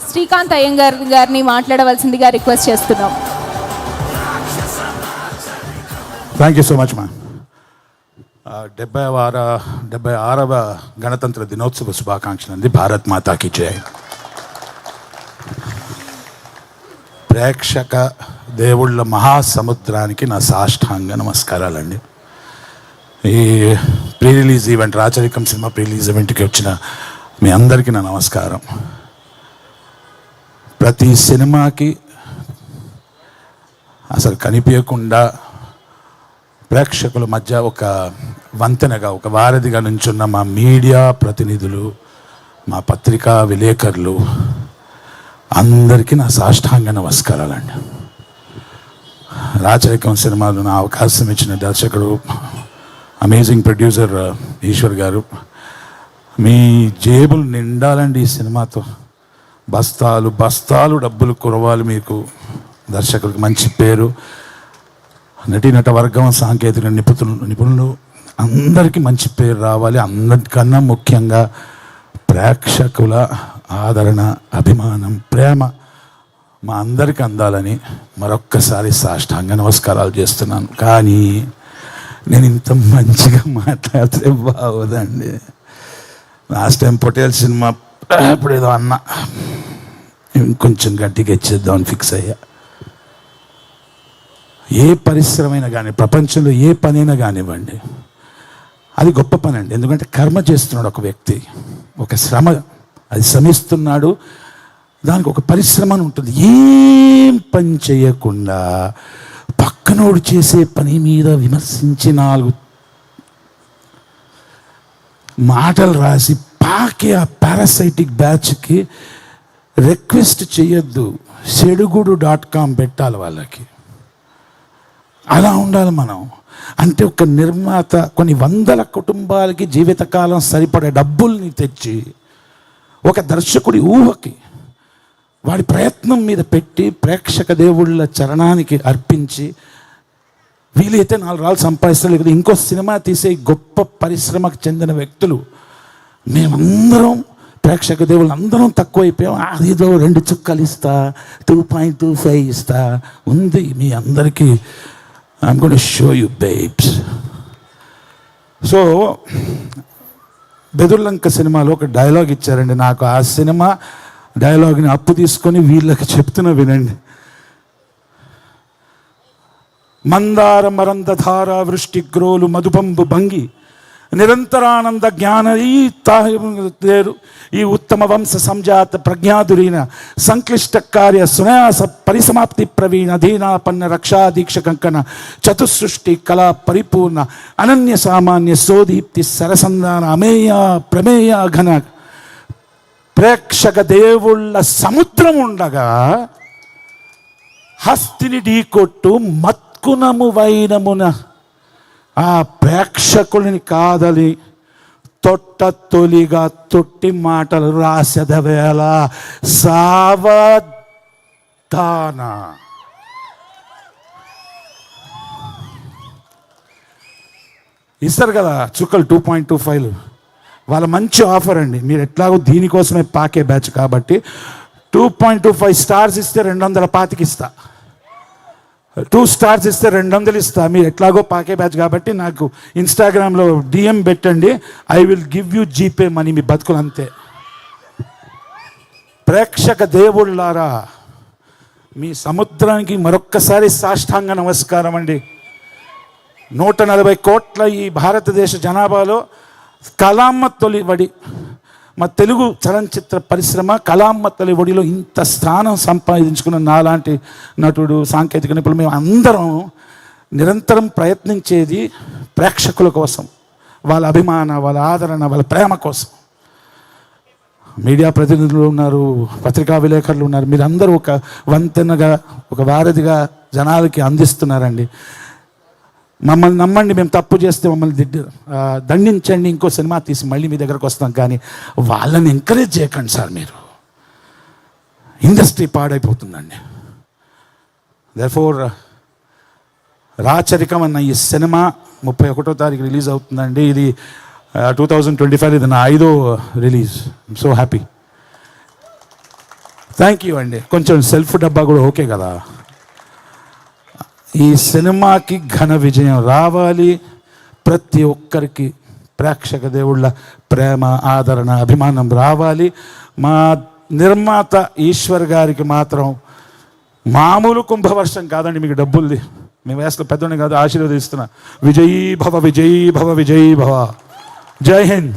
శ్రీకాంత్ అయ్యంగార్ గారిని మాట్లాడవలసిందిగా రిక్వెస్ట్ చేస్తున్నాం. థ్యాంక్ యూ సో మచ్ మా. 76వ గణతంత్ర దినోత్సవ శుభాకాంక్షలు అండి. భారత్ మాతాకి జై. ప్రేక్షక దేవుళ్ళ మహాసముద్రానికి నా సాష్టాంగ నమస్కారాలండి. ఈ pre release event, Racharikam cinema pre release ఈవెంట్కి వచ్చిన మీ అందరికీ నా నమస్కారం. ప్రతి సినిమాకి అసలు కనిపించకుండా ప్రేక్షకుల మధ్య ఒక వంతెనగా, ఒక వారధిగా నుంచున్న మా మీడియా ప్రతినిధులు, మా పత్రికా విలేకరులు అందరికీ నా సాష్టాంగ నమస్కారాలండి. రాచరికం సినిమాలో నా అవకాశం ఇచ్చిన దర్శకుడు, అమేజింగ్ ప్రొడ్యూసర్ ఈశ్వర్ గారు, మీ జేబులు నిండాలండి ఈ సినిమాతో. బస్తాలు బస్తాలు డబ్బులు కురవాలి మీకు. దర్శకులకు మంచి పేరు, నటీనట వర్గం, సాంకేతిక నిపుణులు అందరికీ మంచి పేరు రావాలి. అందరికన్నా ముఖ్యంగా ప్రేక్షకుల ఆదరణ, అభిమానం, ప్రేమ మా అందరికీ అందాలని మరొక్కసారి సాష్టాంగ నమస్కారాలు చేస్తున్నాను. కానీ నేను ఇంత మంచిగా మాట్లాడితే బాగోదండి. లాస్ట్ టైం పొటేల్ సినిమా ఇప్పుడు ఏదో అన్నా, ఇంకొంచెం గట్టిగా ఇచ్చేద్దామని ఫిక్స్ అయ్యా. ఏ పరిశ్రమైనా కానీ, ప్రపంచంలో ఏ పనైనా కానివ్వండి, అది గొప్ప పని అండి. ఎందుకంటే కర్మ చేస్తున్నాడు ఒక వ్యక్తి, ఒక శ్రమ, అది శ్రమిస్తున్నాడు, దానికి ఒక పరిశ్రమ అని ఉంటుంది. ఏం పని చేయకుండా పక్కనోడు చేసే పని మీద విమర్శించి 4 మాటలు రాసి పాకే ఆ పారాసైటిక్ బ్యాచ్కి రిక్వెస్ట్ చేయొద్దు. సెడుగుడు.com పెట్టాలి వాళ్ళకి. అలా ఉండాలి మనం. అంటే ఒక నిర్మాత కొన్ని వందల కుటుంబాలకి జీవితకాలం సరిపడే డబ్బుల్ని తెచ్చి ఒక దర్శకుడి ఊహకి, వాడి ప్రయత్నం మీద పెట్టి ప్రేక్షక దేవుళ్ళ చరణానికి అర్పించి వీలైతే 4 రాళ్ళు సంపాదిస్తారు, లేదా ఇంకో సినిమా తీసే గొప్ప పరిశ్రమకు చెందిన వ్యక్తులు. మేమందరం ప్రేక్షక దేవుళ్ళు అందరం తక్కువైపోయాం. అదేదో 2 చుక్కలు ఇస్తా, 2.25 ఇస్తా ఉంది మీ అందరికీ. I'm going to show you babes. So Bedurulanka సినిమాలో ఒక డైలాగ్ ఇచ్చారండి నాకు. ఆ సినిమా డైలాగ్ని అప్పు తీసుకొని వీళ్ళకి చెప్తున్నా వినండి. మందార మరందధార వృష్టి గ్రోలు మధుపంబు భంగి నిరంతరానంద జ్ఞాన ఈ ఉత్తమ వంశ సంజాత ప్రజ్ఞాదురీన సంక్లిష్ట కార్య సునాయాస పరిసమాప్తి ప్రవీణ అధీనాపన్న రక్షాదీక్ష కంకణ చతుసృష్టి కళా పరిపూర్ణ అనన్య సామాన్య సోదీప్తి సరసంధాన అమేయ ప్రమేయ ఘన ప్రేక్షక దేవుళ్ళ సముద్రం ఉండగా హస్తిని ఢీకొట్టు మత్కునము వైనమున ఆ ప్రేక్షకులని కాదని తొలిగా తొట్టి మాటలు రాసెదవేళ సావధాన. ఇస్తారు కదా చుక్కలు 2.25. వాళ్ళ మంచి ఆఫర్ అండి. మీరు ఎట్లాగో దీనికోసమే పాకే బ్యాచ్ కాబట్టి 2.25 స్టార్స్ ఇస్తే 225 ఇస్తా, 2 స్టార్స్ ఇస్తే 200 ఇస్తా. మీరు ఎట్లాగో పాకే బ్యాచ్ కాబట్టి నాకు ఇన్స్టాగ్రామ్లో DM పెట్టండి. I will give you GPay money. మీ బతుకులు అంతే. ప్రేక్షక దేవుళ్ళారా, మీ సముద్రానికి మరొక్కసారి సాష్టాంగ నమస్కారం అండి. 140 కోట్ల ఈ భారతదేశ జనాభాలో కళామ్మ తొలివడి, మా తెలుగు చలనచిత్ర పరిశ్రమ కళామ్మ తొలివడిలో ఇంత స్థానం సంపాదించుకున్న నాలాంటి నటుడు, సాంకేతిక నిపుణులు, మేము అందరం నిరంతరం ప్రయత్నించేది ప్రేక్షకుల కోసం, వాళ్ళ అభిమాన, వాళ్ళ ఆదరణ, వాళ్ళ ప్రేమ కోసం. మీడియా ప్రతినిధులు ఉన్నారు, పత్రికా విలేకరులు ఉన్నారు, మీరందరూ ఒక వంతెనగా, ఒక వారధిగా జనాలకి అందిస్తున్నారండి. మమ్మల్ని నమ్మండి. మేము తప్పు చేస్తే మమ్మల్ని దండించండి, ఇంకో సినిమా తీసి మళ్ళీ మీ దగ్గరకు వస్తాం. కానీ వాళ్ళని ఎంకరేజ్ చేయకండి సార్. మీరు ఇండస్ట్రీ పాడైపోతుందండి. దేర్ఫోర్ రాచరికం అన్న ఈ సినిమా 31వ తారీఖు రిలీజ్ అవుతుందండి. ఇది 2025, ఇది నా 5వ release. I'm so happy. Thank you అండి. కొంచెం సెల్ఫ్ డబ్బా కూడా ఓకే కదా. ఈ సినిమాకి ఘన విజయం రావాలి. ప్రతి ఒక్కరికి ప్రేక్షక దేవుళ్ళ ప్రేమ, ఆదరణ, అభిమానం రావాలి. మా నిర్మాత ఈశ్వర్ గారికి మాత్రం మామూలు కుంభవర్షం కాదండి, మీకు డబ్బుల్ది. మేము వేసుకున్న పెద్దోడిని కాదు, ఆశీర్వదిస్తున్నా. విజయీ భవ, విజయీ భవ, విజయీ భవ. జై Hind.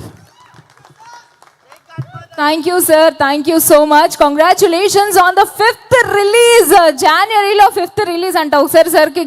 Thank you sir, thank you so much. Congratulations on the 5th release. జనవరిలో 5th రిలీజ్ అంట. ఒకసారి సార్కి